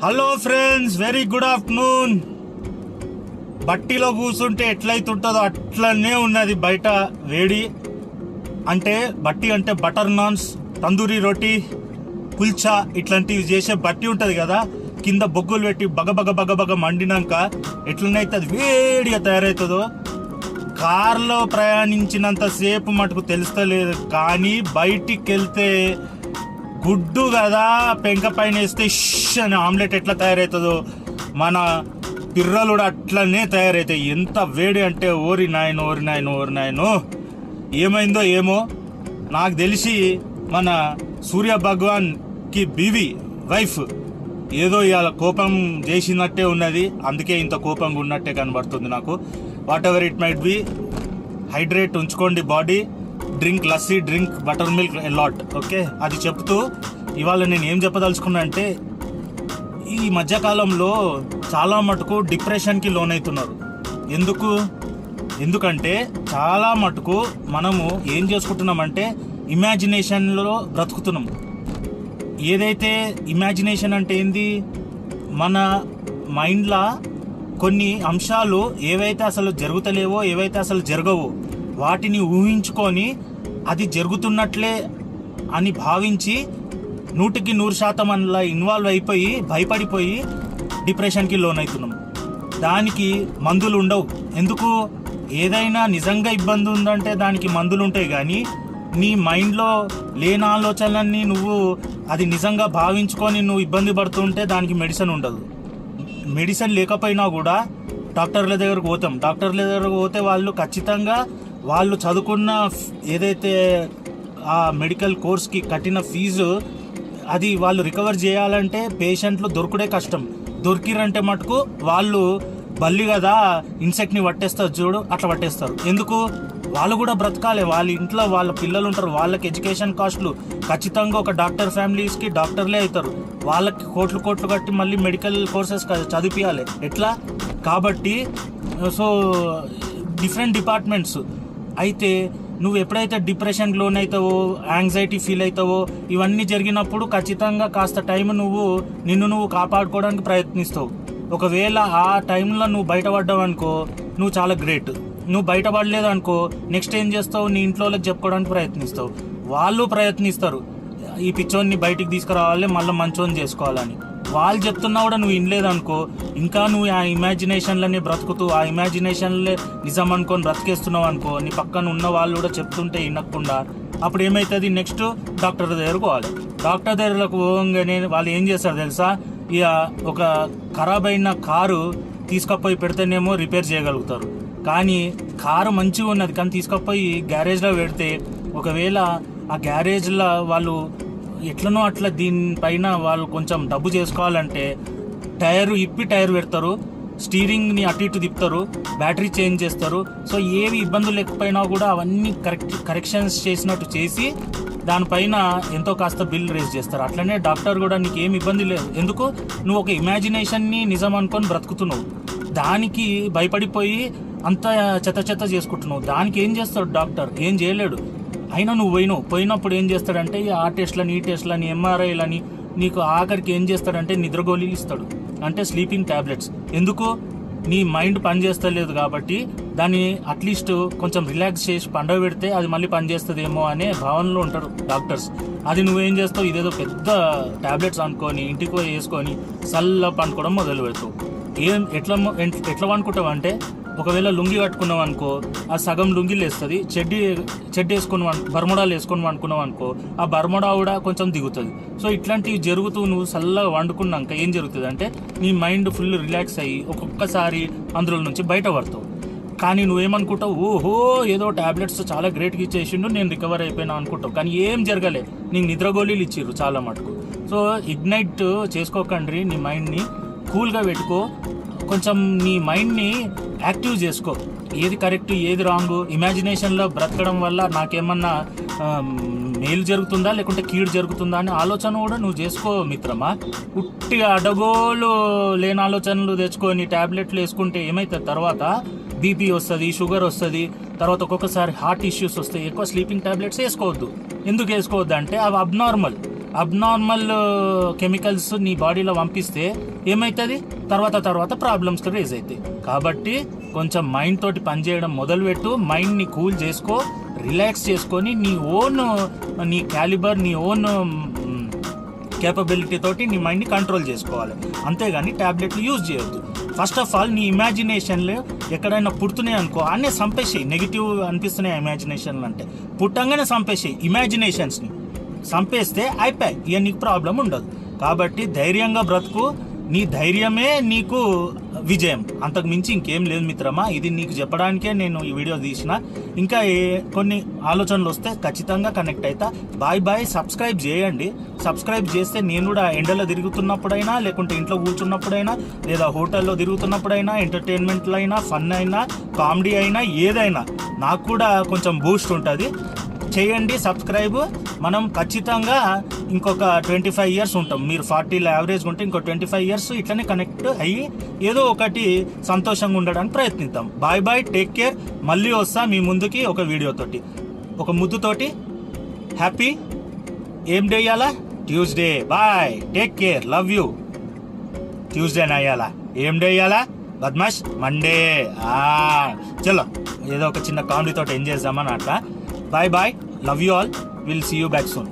Hello friends, very good afternoon. బట్టిలో కూర్చుంటే ఎట్లయితుంటుందో అట్లనే ఉన్నది బయట వేడి. అంటే బట్టి అంటే బటర్ నాన్స్, తందూరి రోటీ, కుల్చా ఇట్లాంటివి చేసే బట్టి ఉంటుంది కదా, కింద బొగ్గులు పెట్టి బగ మండినాక ఎట్లనైతే అది వేడిగా తయారవుతుందో కార్లో ప్రయాణించినంతసేపు మటుకు తెలుస్తలేదు. కానీ బయటికి వెళ్తే గుడ్డు కదా, పెంక పైన వేస్తే అని ఆమ్లెట్ ఎట్లా తయారవుతుందో మన పిర్రలు కూడా అట్లనే తయారవుతాయి. ఎంత వేడి అంటే ఓరి నాయను ఏమైందో ఏమో. నాకు తెలిసి మన సూర్య భగవాన్కి బీవి వైఫ్ ఏదో ఇవాళ కోపం చేసినట్టే ఉన్నది, అందుకే ఇంత కోపంగా ఉన్నట్టే కనబడుతుంది నాకు. Whatever it might be, hydrate ఉంచుకోండి body, drink lassi, drink buttermilk a lot, okay. అది చెప్తూ ఇవాళ నేను ఏం చెప్పదలుచుకున్నా అంటే, ఈ మధ్యకాలంలో చాలా మటుకు డిప్రెషన్కి లోనవుతున్నారు. ఎందుకంటే చాలా మటుకు మనము ఏం చేసుకుంటున్నామంటే ఇమాజినేషన్లో బ్రతుకుతున్నాము. ఏదైతే ఇమాజినేషన్ అంటే ఏంది, మన మైండ్లో కొన్ని అంశాలు ఏవైతే అసలు జరుగుతలేవో, ఏవైతే అసలు జరగవో వాటిని ఊహించుకొని అది జరుగుతున్నట్లే అని భావించి 100% అందులో ఇన్వాల్వ్ అయిపోయి భయపడిపోయి డిప్రెషన్కి లోనవుతున్నాం. దానికి మందులు ఉండవు. ఎందుకు? ఏదైనా నిజంగా ఇబ్బంది ఉందంటే దానికి మందులు ఉంటాయి, కానీ నీ మైండ్లో లేని ఆలోచనలన్నీ నువ్వు అది నిజంగా భావించుకొని నువ్వు ఇబ్బంది పడుతుంటే దానికి మెడిసిన్ ఉండదు. మెడిసిన్ లేకపోయినా కూడా డాక్టర్ల దగ్గరకు పోతాం. డాక్టర్ల దగ్గరకు పోతే వాళ్ళు ఖచ్చితంగా వాళ్ళు చదువుకున్న ఏదైతే ఆ మెడికల్ కోర్స్కి కట్టిన ఫీజు అది వాళ్ళు రికవర్ చేయాలంటే పేషెంట్లు దొరుకుడే కష్టం. దొరికిరంటే మటుకు వాళ్ళు బల్లి కదా ఇన్సెక్ట్ని పట్టేస్తారు చూడు, అట్లా పట్టేస్తారు. ఎందుకు? వాళ్ళు కూడా బ్రతకాలి, వాళ్ళ ఇంట్లో వాళ్ళ పిల్లలు ఉంటారు, వాళ్ళకి ఎడ్యుకేషన్ కాస్ట్లు ఖచ్చితంగా ఒక డాక్టర్ ఫ్యామిలీస్కి డాక్టర్లే అవుతారు. వాళ్ళకి కోట్లు కట్టి మళ్ళీ మెడికల్ కోర్సెస్ చదివియాలి ఎట్లా. కాబట్టి సో డిఫరెంట్ డిపార్ట్మెంట్స్. అయితే నువ్వు ఎప్పుడైతే డిప్రెషన్కి లోన్ అవుతావో, యాంగ్జైటీ ఫీల్ అవుతావో, ఇవన్నీ జరిగినప్పుడు ఖచ్చితంగా కాస్త టైం నిన్ను నువ్వు కాపాడుకోవడానికి ప్రయత్నిస్తావు. ఒకవేళ ఆ టైంలో నువ్వు బయటపడ్డావు అనుకో, నువ్వు చాలా గ్రేట్. నువ్వు బయటపడలేదు అనుకో, నెక్స్ట్ ఏం చేస్తావు, నీ ఇంట్లో వాళ్ళకి చెప్పుకోవడానికి ప్రయత్నిస్తావు. వాళ్ళు ప్రయత్నిస్తారు ఈ పిచ్చోన్ని బయటికి తీసుకురావాలి, మళ్ళీ మంచోని చేసుకోవాలని. వాళ్ళు చెప్తున్నా కూడా నువ్వు వినలేదనుకో, ఇంకా నువ్వు ఆ ఇమాజినేషన్లనే బ్రతుకుతూ ఆ ఇమాజినేషన్లే నిజం అనుకొని బ్రతికేస్తున్నావు అనుకో, నీ పక్కన ఉన్న వాళ్ళు కూడా చెప్తుంటే వినకుండా అప్పుడు ఏమవుతుంది, నెక్స్ట్ డాక్టర్ దగ్గరకు పోవాలి. డాక్టర్ దగ్గరకు పోగానే వాళ్ళు ఏం చేస్తారు తెలుసా, ఇక ఒక ఖరాబ్ అయిన కారు తీసుకపోయి పెడితేనేమో రిపేర్ చేయగలుగుతారు. కానీ కారు మంచిగా ఉన్నది కానీ తీసుకపోయి గ్యారేజ్లో పెడితే, ఒకవేళ ఆ గ్యారేజ్లో వాళ్ళు ఎట్లనో అట్లా దీనిపైన వాళ్ళు కొంచెం డబ్బు చేసుకోవాలంటే టైర్ పెడతారు, స్టీరింగ్ని అటు ఇటు తిప్పుతారు, బ్యాటరీ చేంజ్ చేస్తారు. సో ఏవి ఇబ్బందులు లేకపోయినా కూడా అవన్నీ కరెక్షన్స్ చేసినట్టు చేసి దానిపైన ఎంతో కాస్త బిల్ రేజ్ చేస్తారు. అట్లనే డాక్టర్ కూడా నీకు ఏమి ఇబ్బంది లేదు. ఎందుకు? నువ్వు ఒక ఇమాజినేషన్ని నిజం అనుకొని బ్రతుకుతున్నావు, దానికి భయపడిపోయి అంత చెత్త చేసుకుంటున్నావు. దానికి ఏం చేస్తాడు డాక్టర్? ఏం చేయలేడు. అయినా నువ్వు పోయినప్పుడు ఏం చేస్తాడంటే ఆ టెస్ట్లని, ఈ టెస్ట్లని, ఎంఆర్ఐలని, నీకు ఆఖరికి ఏం చేస్తాడంటే నిద్ర గోళీలు ఇస్తాడు, అంటే స్లీపింగ్ ట్యాబ్లెట్స్. ఎందుకు? నీ మైండ్ పనిచేస్తలేదు కాబట్టి దాన్ని అట్లీస్ట్ కొంచెం రిలాక్స్ చేసి పండగ పెడితే అది మళ్ళీ పనిచేస్తుందేమో అనే భావనలో ఉంటారు డాక్టర్స్. అది నువ్వేం చేస్తావు, ఇదేదో పెద్ద ట్యాబ్లెట్స్ అనుకొని ఇంటికి పోయి వేసుకొని సల్ల పండుకోవడం మొదలు పెడతావు. ఎట్లా అనుకుంటావు అంటే, ఒకవేళ లుంగి కట్టుకున్నావు అనుకో, ఆ సగం లుంగిలు వేస్తుంది, చెడ్డి వేసుకుని బర్మడాలు వేసుకొని వండుకున్నావు అనుకో, ఆ బర్మడా కూడా కొంచెం దిగుతుంది. సో ఇట్లాంటివి జరుగుతూ నువ్వు చల్లగా వండుకున్నాక ఏం జరుగుతుంది అంటే, నీ మైండ్ ఫుల్ రిలాక్స్ అయ్యి ఒక్కొక్కసారి అందులో నుంచి బయటపడతావు. కానీ నువ్వేమనుకుంటావు, ఓహో ఏదో ట్యాబ్లెట్స్ చాలా గ్రేట్గా ఇచ్చేసిండు, నేను రికవర్ అయిపోయినా అనుకుంటావు. కానీ ఏం జరగలే, నీకు నిద్రగోళీలు ఇచ్చిర్రు చాలా మటుకు. సో ఇగ్నైట్ చేసుకోకండి, నీ మైండ్ని కూల్గా పెట్టుకో, కొంచెం నీ మైండ్ని యాక్టివ్ చేసుకో. ఏది కరెక్ట్, ఏది రాంగ్, ఇమాజినేషన్లో బ్రతకడం వల్ల నాకేమన్నా మేలు జరుగుతుందా లేకుంటే కీడు జరుగుతుందా అనే ఆలోచన కూడా నువ్వు చేసుకో మిత్రమా. ఉట్టిగా అడగోలు లేని ఆలోచనలు తెచ్చుకొని ట్యాబ్లెట్లు వేసుకుంటే ఏమవుతుంది, తర్వాత బీపీ వస్తుంది, షుగర్ వస్తుంది, తర్వాత ఒక్కొక్కసారి హార్ట్ ఇష్యూస్ వస్తాయి. ఎక్కువ స్లీపింగ్ ట్యాబ్లెట్స్ వేసుకోవద్దు. ఎందుకు వేసుకోవద్దు అంటే అవి అబ్నార్మల్. అబ్నార్మల్ కెమికల్స్ నీ బాడీలో పంపిస్తే ఏమవుతుంది, తర్వాత ప్రాబ్లమ్స్ రేజ్ అవుతాయి. కాబట్టి కొంచెం మైండ్ తోటి పనిచేయడం మొదలుపెట్టు. మైండ్ని కూల్ చేసుకో, రిలాక్స్ చేసుకొని నీ క్యాలిబర్, నీ ఓన్ కేపబిలిటీ తోటి నీ మైండ్ని కంట్రోల్ చేసుకోవాలి. అంతేగాని ట్యాబ్లెట్లు యూజ్ చేయొద్దు. ఫస్ట్ ఆఫ్ ఆల్ నీ ఇమాజినేషన్లు ఎక్కడైనా పుడుతున్నాయి అనుకో, అన్నీ చంపేసేయి. నెగిటివ్ అనిపిస్తున్నాయి ఇమాజినేషన్లు అంటే పుట్టంగానే చంపేసేయి. ఇమాజినేషన్స్ని చంపేస్తే అయిపోయి, ఇక నీకు ప్రాబ్లం ఉండదు. కాబట్టి ధైర్యంగా బ్రతుకు. నీ ధైర్యమే నీకు విజయం, అంతకు మించి ఇంకేం లేదు మిత్రమా. ఇది నీకు చెప్పడానికే నేను ఈ వీడియో తీసిన. ఇంకా కొన్ని ఆలోచనలు వస్తే ఖచ్చితంగా కనెక్ట్ అవుతా. బాయ్. సబ్స్క్రైబ్ చేయండి. సబ్స్క్రైబ్ చేస్తే నేను కూడా ఎండలో తిరుగుతున్నప్పుడైనా, లేకుంటే ఇంట్లో కూర్చున్నప్పుడైనా, లేదా హోటల్లో తిరుగుతున్నప్పుడైనా, ఎంటర్టైన్మెంట్లో అయినా, ఫన్ అయినా, కామెడీ అయినా, ఏదైనా నాకు కూడా కొంచెం బూస్ట్ ఉంటుంది. చేయండి సబ్స్క్రైబ్. మనం ఖచ్చితంగా ఇంకొక 25 years ఉంటాం. మీరు 40లో యావరేజ్గా ఉంటే ఇంకో 25 years ఇట్లనే కనెక్ట్ అయ్యి ఏదో ఒకటి సంతోషంగా ఉండడానికి ప్రయత్నిద్దాం. బాయ్. Take care. మళ్ళీ వస్తా మీ ముందుకి ఒక వీడియోతోటి, ఒక ముద్దుతోటి. హ్యాపీ ఏం డే అయ్యాలా? Tuesday. Bye. Take care. Love you. ట్యూస్డేనా అయ్యాలా? ఏం డే అయ్యాలా? బద్మాష్ మండే. చలో ఏదో ఒక చిన్న కామెడీ తోటి ఎంజాయ్ చేద్దామని అట్లా. Bye. Love you all. We'll see you back soon.